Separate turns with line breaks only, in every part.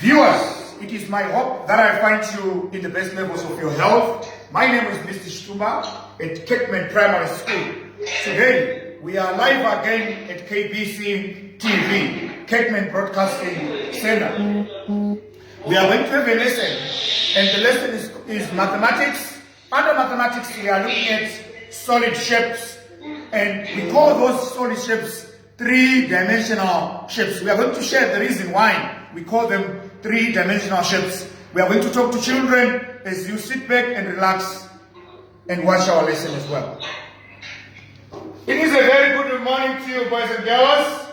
Viewers, it is my hope that I find you in the best levels of your health. My name is Mr. Stuma at Ketman Primary School. Today, we are live again at KBC TV, Ketman Broadcasting Center. We are going to have a lesson, and the lesson is mathematics. Under mathematics, we are looking at solid shapes, and we call those solid shapes three-dimensional shapes. We are going to share the reason why we call them three-dimensional shapes. We are going to talk to children as you sit back and relax and watch our lesson as well. It is a very good morning to you, boys and girls.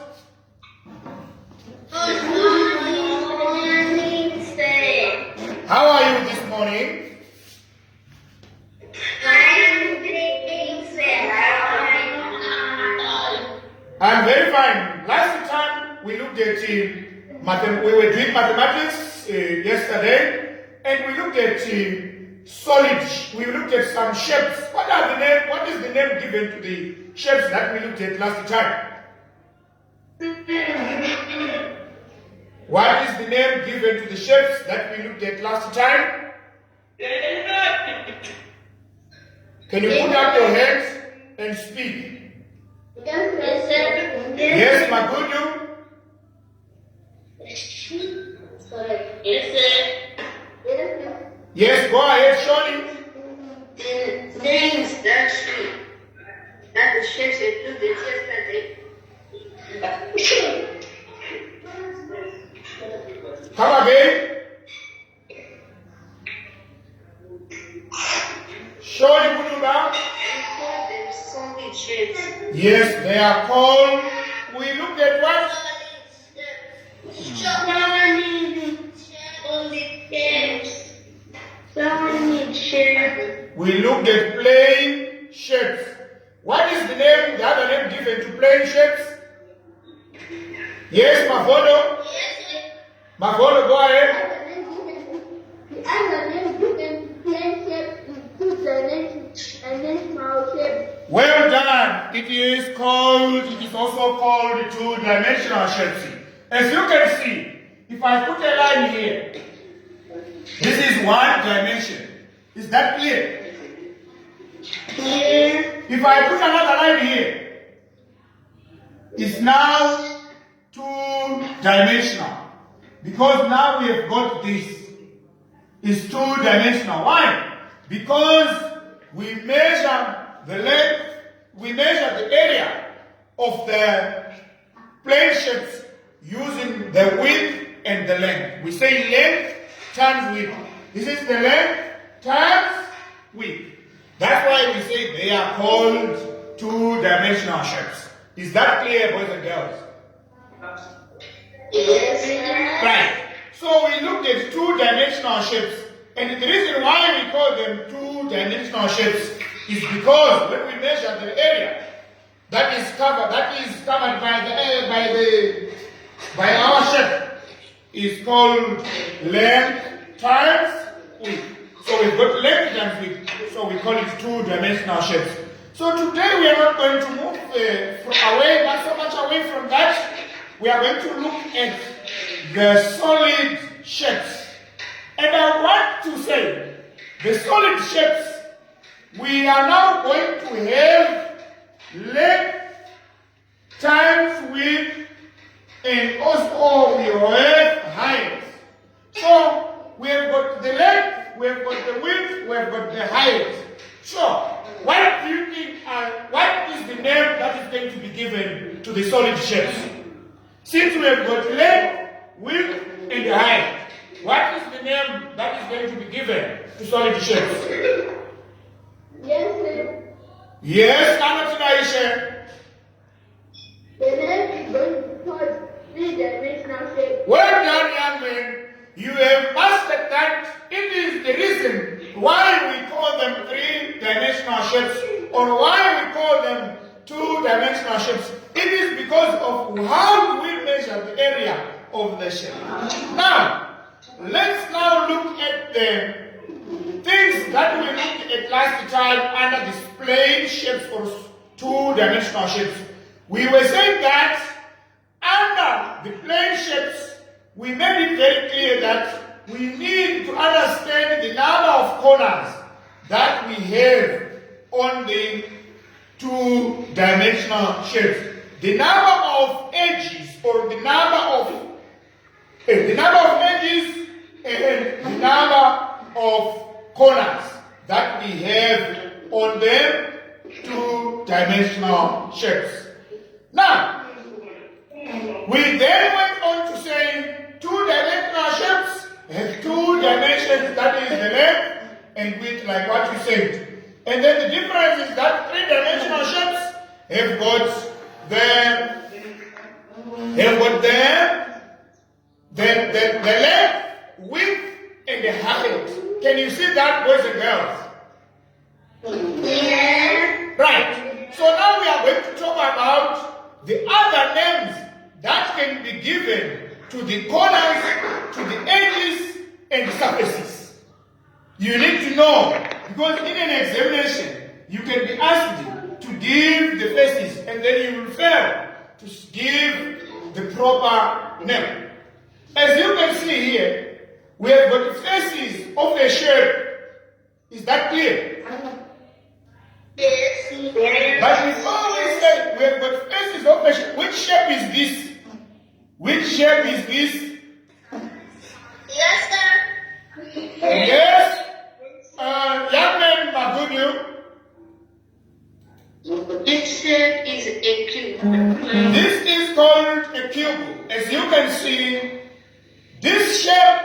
Good morning, sir.
How are you this morning?
I'm great, sir.
I'm very fine. Last time we looked at we were doing mathematics yesterday, and we looked at solid. We looked at some shapes. What is the name given to the shapes that we looked at last time? What is the name given to the shapes that we looked at last time? Can you put up your hands and speak?
Yes, sir.
Yes, Magudu.
Yes, sir.
Yes, go ahead, Shoni.
The things that the shapes included yesterday.
Come again. Shoni Kutuba.
We call them solid shapes.
Yes, they are called. We looked at what?
Solid shapes.
We looked at plane shapes. What is the other name given to plane shapes? Yes, Mavodo. Mavodo, go ahead.
The other name given plane shape is two-dimensional shape.
Well done. It is also called two-dimensional shapes. As you can see, if I put a line here, this is one dimension. Is that clear?
Yes.
If I put another line here, it's now two-dimensional. Because now we have got this. It's two-dimensional. Why? Because we measure the length, we measure the area of the plane shapes using the width and the length. We say length times width. This is the length times width. That's why we say they are called two-dimensional shapes. Is that clear, boys and girls?
Yes.
Right. So we looked at two-dimensional shapes, and the reason why we call them two-dimensional shapes is because when we measure the area that is covered by our shape, is called length times width. So we've got length times width, so we call it two-dimensional shapes. So today we are not going to move not so much away from that. We are going to look at the solid shapes. And I want to say, the solid shapes, we are now going to have length times width, and also we have height. So we have got the length, we have got the width, we have got the height. So what do you think? What is the name that is going to be given to the solid shapes? Since we have got length, width, and height, what is the name that is going to be given to solid shapes?
Yes, sir.
Yes, Anatina.
The next is going to be called three-dimensional shape.
Well done, young man. You have mastered that. It is the reason why we call them three-dimensional shapes, or why we call them two-dimensional shapes. It is because of how we measure the area of the shape. Now, let's now look at the things that we looked at last time under these plane shapes or two-dimensional shapes. We were saying that under the plane shapes, we made it very clear that we need to understand the number of corners that we have on the two-dimensional shapes. The number of edges, or the number of edges and the number of corners that we have on them two-dimensional shapes. Now, we then went on to say two-dimensional shapes have two dimensions, that is the length and width, like what you said. And then the difference is that three-dimensional shapes have got the length, width, and the height. Can you see that, boys and girls?
Yes.
Right. So now we are going to talk about the other names that can be given to the corners, to the edges, and the surfaces. You need to know, because in an examination, you can be asked to give the faces, and then you will fail to give the proper name. As you can see here, we have got the faces of a shape. Is that clear?
Yes.
But before we say we have got faces of a shape, which shape is this? Which shape is this?
Yes, sir.
Yes? Young man, Magudu.
This is a cube.
This is called a cube. As you can see, this shape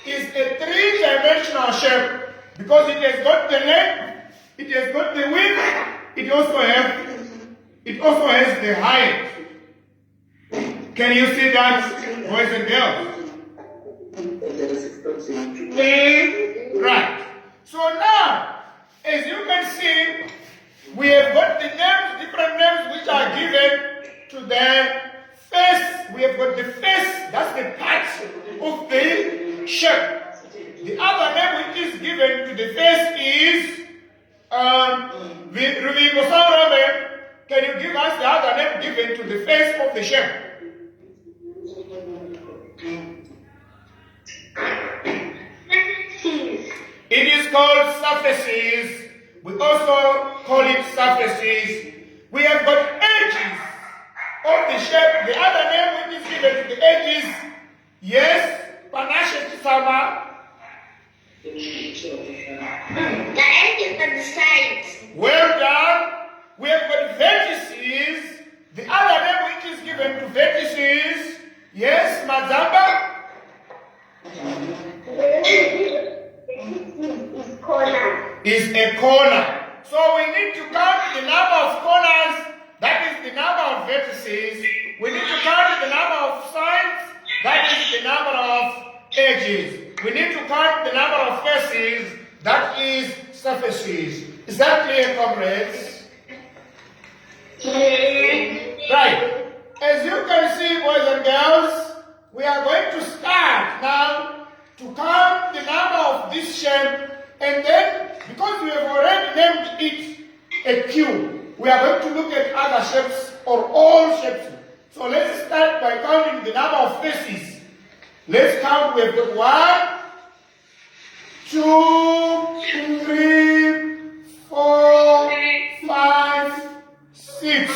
is a three-dimensional shape because it has got the length, it has got the width, it also has the height. Can you see that, boys and girls?
Yes.
Right. So now, as you can see, we have got the names, different names which are given to the face. We have got the face, that's the part of the shape. The other name which is given to the face is Can you give us the other name given to the face of the shape? It is called surfaces. We also call it surfaces. We have got edges of the shape. The other name which is given to the edges, yes, Panashe Sama.
The edges are the sides.
Well done. We have got vertices. The other name which is given to vertices, yes, Mazamba. Is a corner. So we need to count the number of corners, that is the number of vertices. We need to count the number of sides, that is the number of edges. We need to count the number of faces, that is surfaces. Is that clear, comrades? Right. As you can see, boys and girls, we are going to start now to count the number of this shape, and then, because we have already named it a cube, we are going to look at other shapes or all shapes. So let's start by counting the number of faces. Let's count. We have got 1, 2, 3, 4, 5, 6.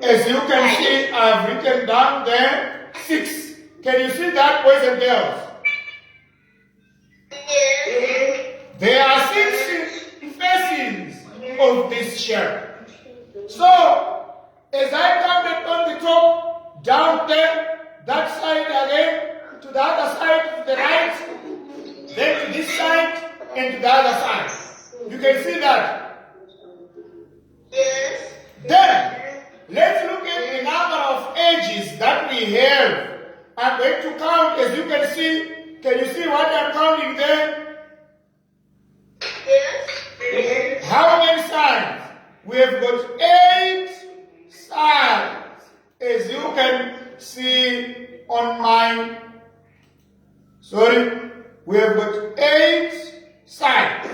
As you can see, I've written down there 6. Can you see that, boys and girls?
Yes.
There are 6 faces of this shape. So, as I counted on the top, down there, that side again, to the other side, to the right, then to this side, and to the other side. You can see that.
Yes.
Then, let's look at the number of edges that we have. I'm going to count, as you can see. Can you see what I'm counting there?
Yes. Yes.
How many sides? We have got 8 sides. As you can see on my, we have got 8 sides,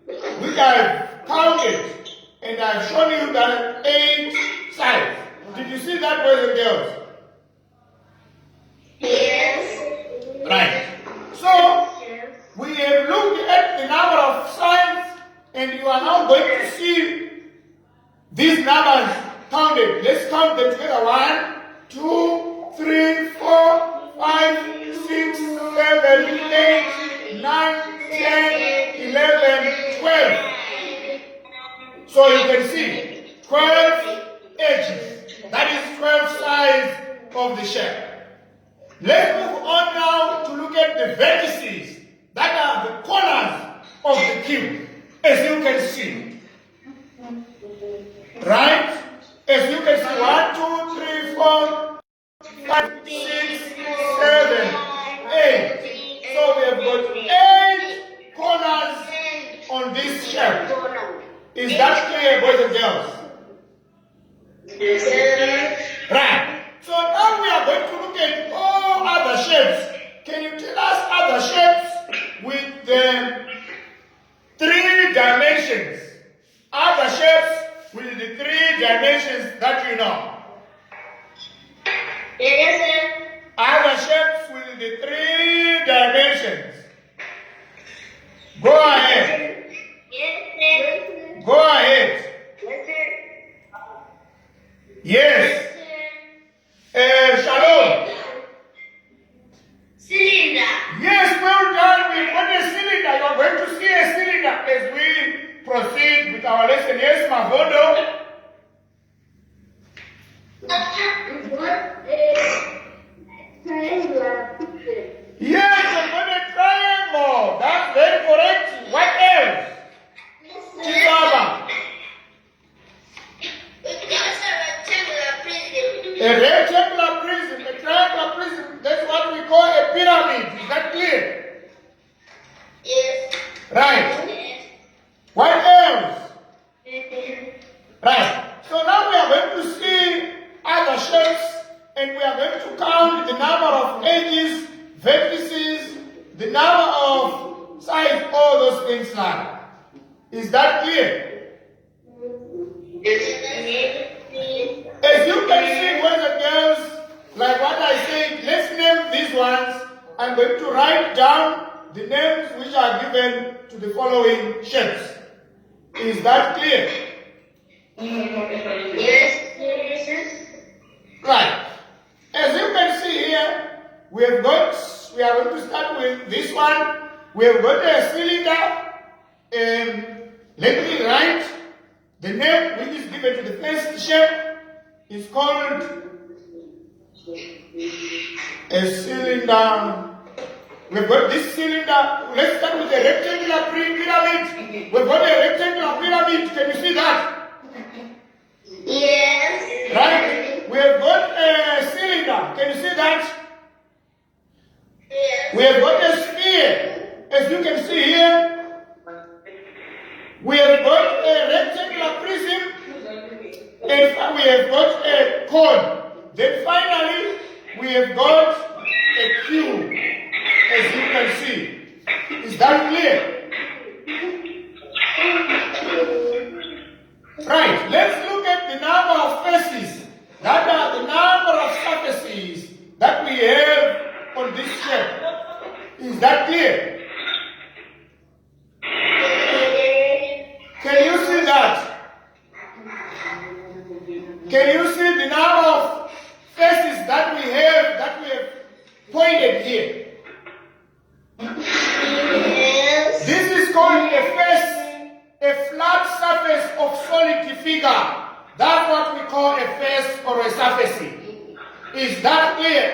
which I've counted, and I've shown you that 8 sides. Did you see that, boys and numbers counted. Let's count them together. 1, 2, 3, 4, 5, 6, 7, 8, 9, 10, 11, 12. So you can see 12 edges. That is 12 sides of the shape. Let's move on now to look at the vertices. That are the corners of the cube. As you can see. Right? As you can see, 1, 2, 3, 4, 5, 6, 7, 8. So we have got 8 corners on this shape. Is that clear, boys and girls? Right. So now we are going to look at all other shapes. Can you tell us other shapes with the 3 dimensions? Other shapes with the 3 dimensions that you know.
Yes, sir.
Other shapes with the 3 dimensions. Go ahead.
Yes, sir.
Go ahead.
Yes, sir.
Yes. Shalom.
Cylinder.
Yes, well done. We've got a cylinder. You are going to see a cylinder as we proceed with our lesson. Yes, Mavodo.
What is triangular picture?
Yes, I've got a triangle. That's very correct. What else? Chibaba. A rectangular prism, a triangular prism, that's what we call a pyramid. Is that clear?
Yes.
Right.
Yes.
What else? Right. So now we are going to see other shapes and we are going to count the number of edges, vertices, the number of sides, all those things like. Is that clear? As you can see, boys and girls, like what I said, let's name these ones. I'm going to write down the names which are given to the following shapes. Is that clear?
Yes.
Right. As you can see here, we are going to start with this one. We have got a cylinder. Let me write the name which is given to the first shape. Is called a cylinder. We've got this cylinder. Let's start with a rectangular pyramid. We've got a rectangular pyramid. Can you see that?
Yes.
Right? We've got a cylinder. Can you see that?
Yes.
We have got a sphere. As you can see here, we have got a rectangular prism. And we have got a cone. Then finally, we have got a cube, as you can see. Is that clear? Right, let's look at the number of faces. That are the number of surfaces that we have on this shape. Is that clear? Can you see that? Can you see the number of faces that we have pointed here?
Yes.
This is called a face, a flat surface of solid figure. That's what we call a face or a surface. Is that clear?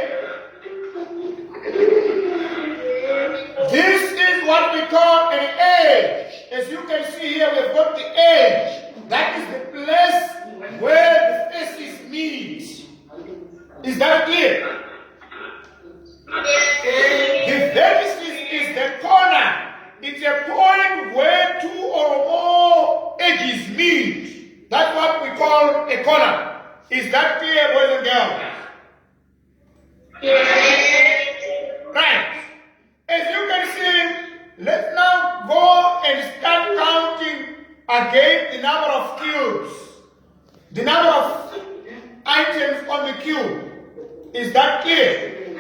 This is what we call an edge. As you can see here, we've got the edge. That is the place where the faces meet. Is that clear? The vertex is the corner. It's a point where 2 or more edges meet. That's what we call a corner. Is that clear, boys and girls? Right. As you can see, let's now go and start counting again the number of cubes. The number of items on the cube. Is that clear?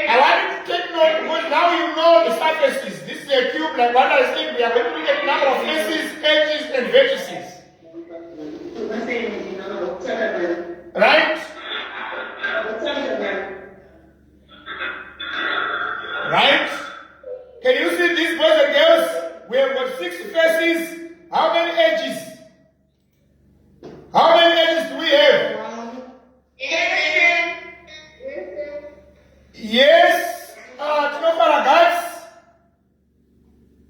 I want you to take note because now you know the surface faces. This is a cube like what I said. We are going to look at number of faces, edges, and vertices. Right? Right? Can you see these boys and girls? We have got 6 faces. How many edges? How many edges do we have? Yes. Guys?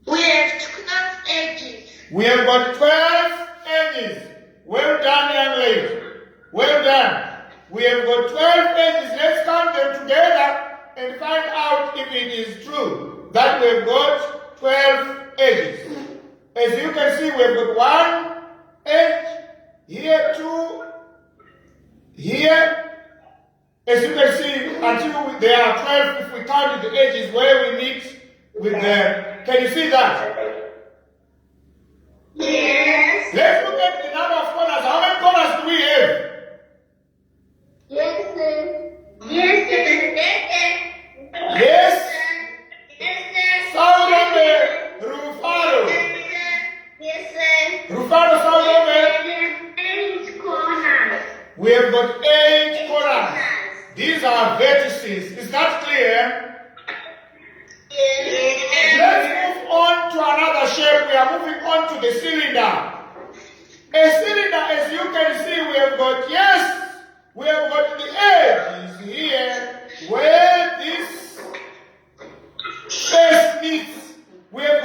We have 12 edges.
We have got 12 edges. Well done, young lady. Well done. We have got 12 edges. Let's count them together and find out if it is true that we've got 12 edges. As you can see, we've got 1 edge, here 2, here. As you can see, until there are 12, if we count the edges where we meet with them. Can you see that?
Yes.
Let's look at the number of corners. How many corners do we have?
Yes, sir. Yes, sir.
Yes.
Yes, sir.
Salome Rufaro.
Yes, sir.
Rufaro Salome.
8 corners.
We have got 8 corners. These are vertices. Is that clear?
Yes.
Let's move on to another shape. We are moving on to the cylinder. A cylinder, as you can see, we have got the edges here where this face meets. We are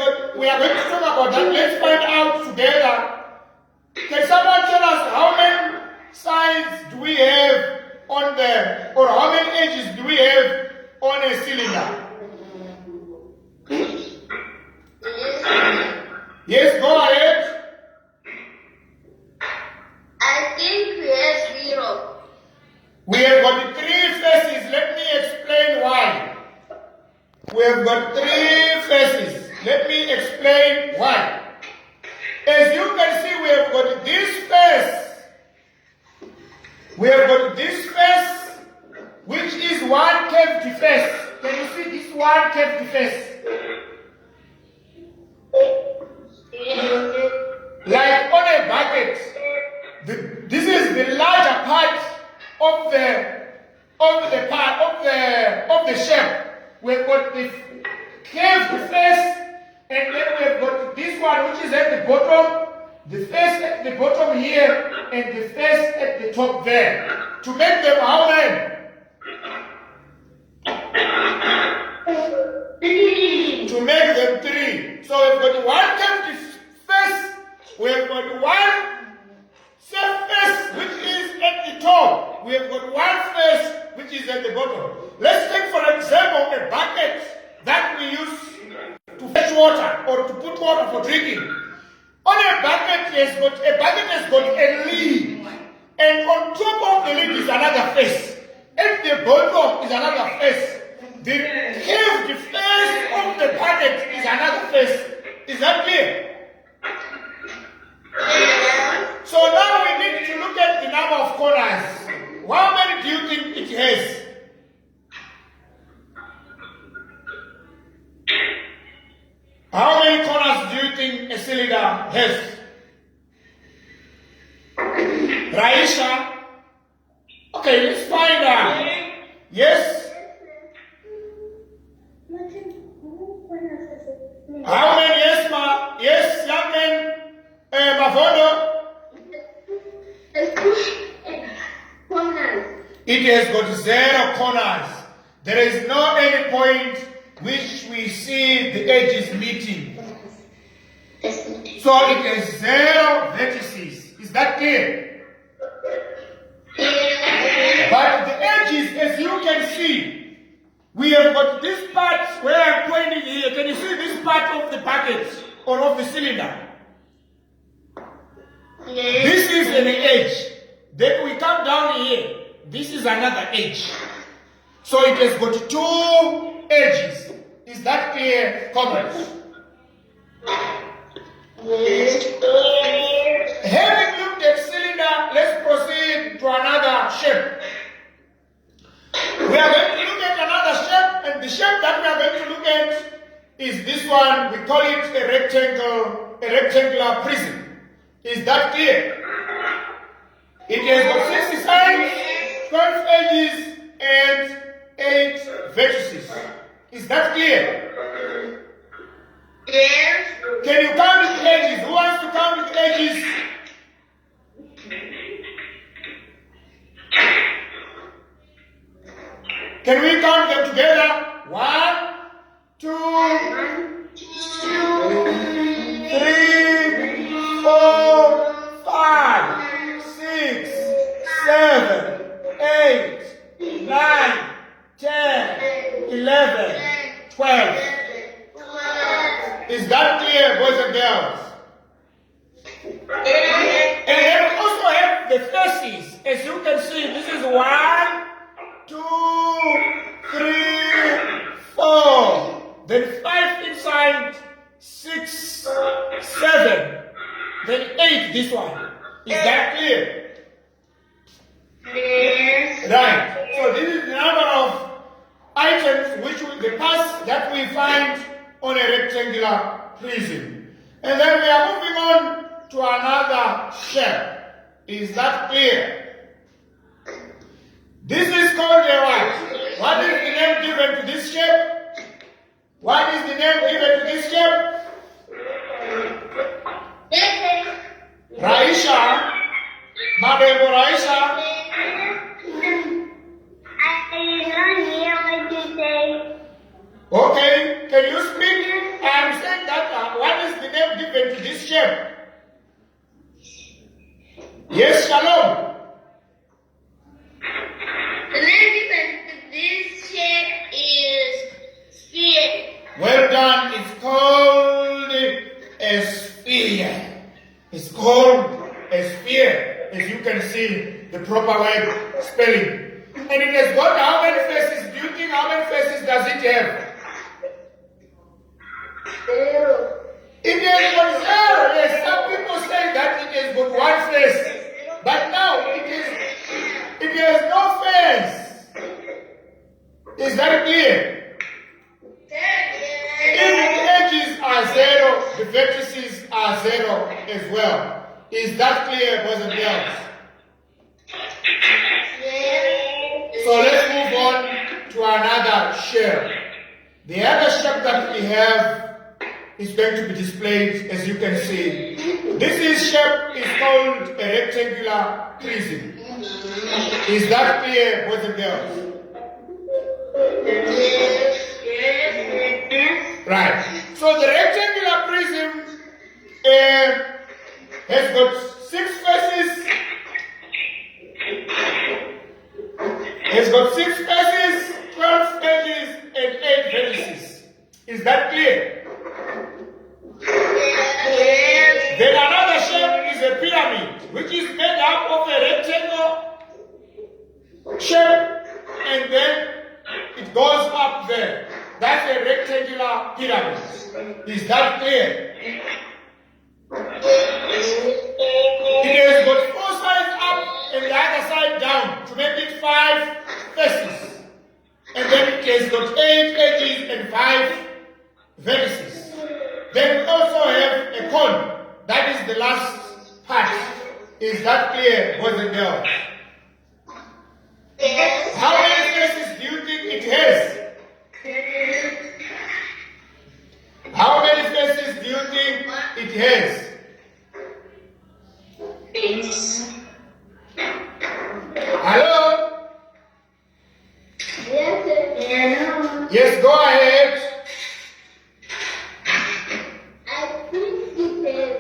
going to talk about that. Let's find out together. Can someone tell us how many sides do we have on them, or how many edges do we have on a cylinder? Yes, go ahead.
I think we have 0.
We have got 3 faces. Let me explain why. We have got 3 faces. Let me explain why. As you can see, we have got this face. We have got this face, which is one curved face. Can you see this one curved face? Like on a bucket. This is the larger part of the shape. We've got the curved face, and then we've got this one which is at the bottom, the face at the bottom here, and the face at the top there. To make them how many?
3.
To make them 3. So we've got one curved face, we've got one surface which is at the top, we have got one face which is at the bottom. Let's take for example a bucket that we use to fetch water or to put water for drinking. On a bucket has got a lid, and on top of the lid is another face. At the bottom is another face. The curved face of the bucket is another face. Is that clear? So now we need to look at the number of corners. How many do you think it has? How many corners do you think a cylinder has? Raisha? Okay, let's find out. Yes? How many? Yes, ma? Yes, young man? Mavondo?
Corners.
It has got 0 corners. There is no any point which we see the edges meeting. So it has 0 vertices. Is that clear? But the edges, as you can see, we have got this part where I'm pointing here. Can you see this part of the bucket or of the cylinder?
Yes.
This is an edge. Then we come down here. This is another edge. So it has got 2 edges. Is that clear, comrades?
Yes.
Having looked at cylinder, let's proceed to another shape. We are going to look at another shape, and the shape that we are going to look at is This one, we call it a rectangular prism. Is that clear? It has got 60 sides, 12 edges, and 8 vertices. Is that clear?
Yes.
Can you count the edges? Who wants to count the edges? Can we count them together? 1, 2, 3, 4, 5, 6, 7, 8, 9, 10, 11, 12. Is that clear, boys and girls? And then we also have the faces. As you can see, this is 1, 2, 3, 4. Then 5 inside, 6, 7. Then 8, this one. Is that clear?
Yes.
Right. So this is the number of items the parts that we find on a rectangular prism. And then we are moving on to another shape. Is that clear? This is called a what? What is the name given to this shape? What is the name given to this shape? Raisha. Madam Raisha. Okay, can you speak? I am saying that what is the name given to this shape? Yes, Shalom.
The name given to this shape is sphere.
Well done. It's called a sphere. It's called a sphere, as you can see the proper way spelling. And it has got how many faces? Do you think how many faces does it have?
0.
It has got 0. Yes, some people say that it has got 1 face. But now it has no face. Is that clear? If the edges are 0, the vertices are 0 as well. Is that clear, boys and girls? So let's move on to another shape. The other shape that we have is going to be displayed, as you can see. This shape is called a rectangular prism. Is that clear, boys and girls? Right. So the rectangular prism has got 6 faces. Has got 6 faces, 12 edges, and 8 vertices. Is that clear? Then another shape is a pyramid, which is made up of a rectangle shape, and then it goes up there. That's a rectangular pyramid. Is that clear? It has got 4 sides up and the other side down to make it 5 faces. And then it has got 8 edges and 5 vertices. Then we also have a cone. That is the last part. Is that clear, boys and girls?
Yes.
How many faces do you think it has? How many faces do you think it has? Hello?
Yes.
Yes, go ahead.
I think it has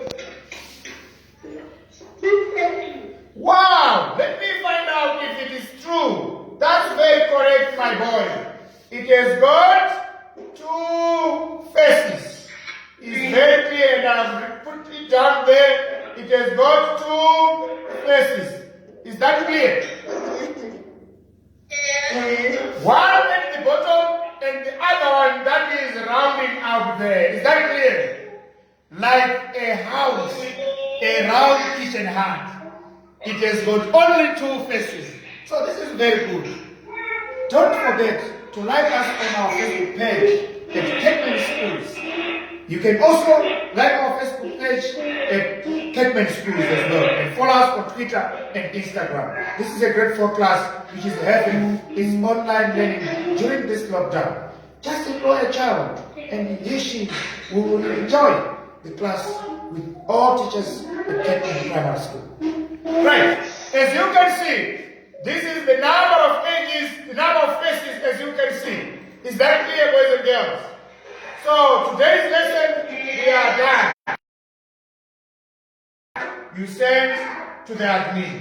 2 faces.
Wow! Let me find out if it is true. That's very correct, my boy. It has got 2 faces. It's very clear, and I've put it down there. It has got 2 faces. Is that clear? One at the bottom and the other one that is rounding out there. Is that clear? Like a house, a round kitchen hand. It has got only 2 faces. So this is very good. Don't forget to like us on our Facebook page, Educational Skills. You can also like our Facebook page at Catman Schools as well, and follow us on Twitter and Instagram. This is a grade 4 class which is having its online learning during this lockdown. Just employ a child and he/she will enjoy the class with all teachers at Catman Primary School. Right, as you can see, this is the number of ages, the number of faces, as you can see. Is that clear, boys and girls? So today's lesson, we are done. You send to the admin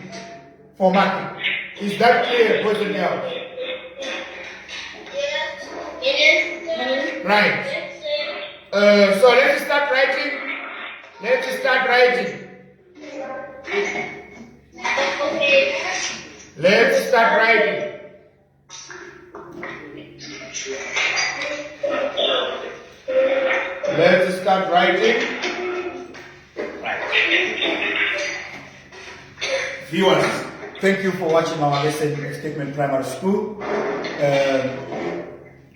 for marking. Is that clear, boys and girls?
Yes. Yes.
Right. So let's start writing. Let's start writing.
Okay.
Let's start writing. Let's start writing. Viewers, thank you for watching our lesson at Catman Primary School.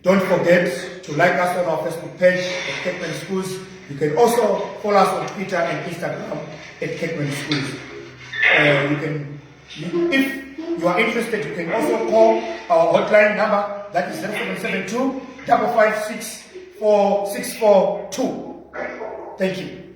Don't forget to like us on our Facebook page at Catman Schools. You can also follow us on Twitter and Instagram at Catman Schools. If you are interested, you can also call our hotline number, that is 0772 556 4642. Thank you.